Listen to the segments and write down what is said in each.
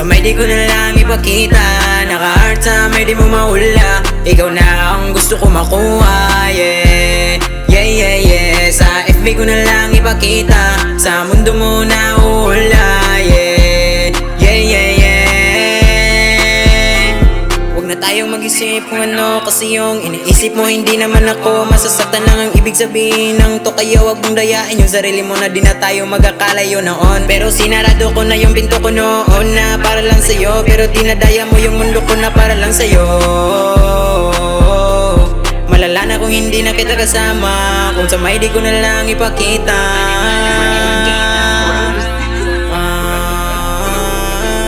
may di ko na lang ipakita. Naka-art sa may di mo mahula. Ikaw na ang gusto ko makuha, yeah. Yeah, yeah, yeah. Sa FB ko na lang ipakita. Sa mundo mo na uhula, yeah. Yeah, yeah, yeah. Huwag na tayong mag-isip kung ano, kasi yung iniisip mo hindi naman ako. Masasaktan lang ang ibig sabihin ng to, kaya wag mong dayain yung sarili mo na di na tayo magkakalayo noon. Pero sinarado ko na yung pinto ko noon na para lang sa'yo, pero dinadaya mo yung mundo ko na para lang sa'yo. Malala na kung hindi na kita kasama, kung sa may di ko na lang ipakita.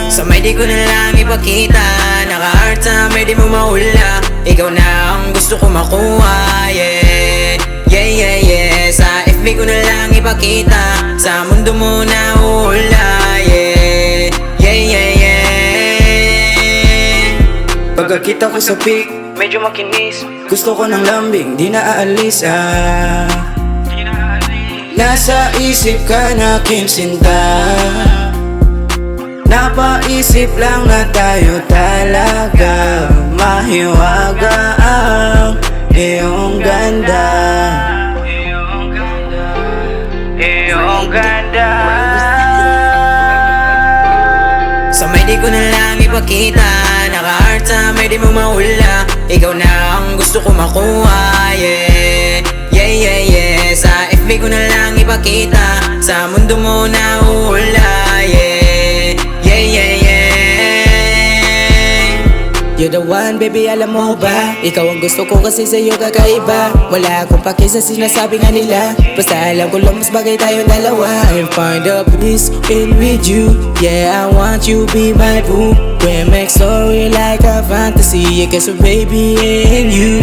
Sa may di ko na lang ipakita. Naka-art sa may di mo mahula. Ikaw na ang gusto ko makuha, yeah. Yeah, yeah, yeah. Sa FB ko na lang ipakita. Sa mundo mo na uhula, yeah. Yeah, yeah, yeah. Pagkakita ko sa pic, Medyo makinis. gusto ko ng lambing, di na aalis ah. Nasa isip ka na aking sinta. Napaisip lang na tayo talaga. Mahiwaga ang iyong ganda. Iyong ganda. Sa may di ko na lang ipakita. Naka-art sa may di mo mahula. Ikaw na ang gusto ko makuha, yeah. Yeah, yeah, yeah. Sa FB ko na lang ipakita. Sa mundo mo na uhula, yeah. Yeah, yeah, yeah. You're the one, baby, alam mo ba? Ikaw ang gusto ko kasi sa'yo kakaiba. Wala akong pake sa sinasabi nga nila. Basta alam ko lang mas bagay tayong dalawa. I'll find a peace in with you. Yeah, I want you be my boo. We make story like a fantasy. Yeah, kasi baby and you.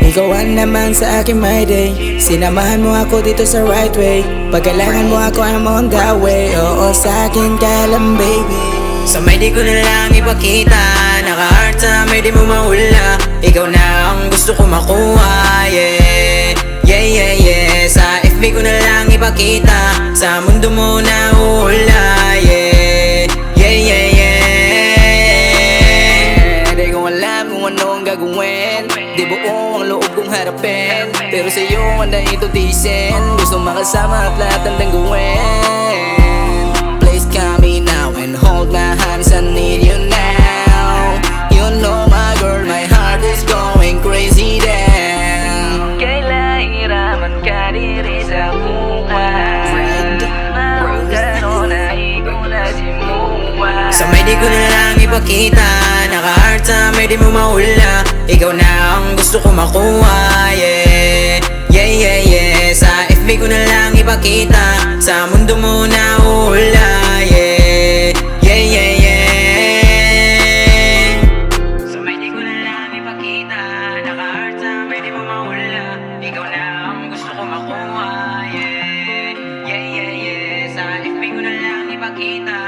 Ikaw ang naman sa akin my day. Sinamahan mo ako dito sa right way. Pag kailangan mo ako, I'm on that way. Oo, sa akin ka lang baby. Sa may di ko na lang ipakita. Naka-art sa may di mo mahula. Ikaw na ang gusto ko makuha, yeah. Yeah, yeah, yeah. Sa FB ko na lang ipakita. Sa mundo mo na uhula, yeah. Yeah, yeah, yeah. Di ko alam kung anong gagawin. Di buo ang loob kong harapin. Pero sa'yo ang dahil tutisin. Gusto makasama at lahat ang gawin. Please come in now and hold my hands, I need you now. You know my girl, my heart is going crazy then. Kailan hiraman ka diri sa buwan. Magkano na ikaw na simuwa. Sa may di ko na lang ipakita. Naka-art sa may di mo mahula. Ikaw na ang gusto ko makuha, yeah. Yeah, yeah, yeah. Sa FB ko na lang ipakita. Sa mundo mo na uhula, yeah. Yeah, yeah, yeah. Sa may di ko na lang ipakita. Naka-art sa may di mo mahula. Ikaw na ang gusto ko makuha, yeah. Yeah, yeah, yeah. Sa FB ko na lang ipakita.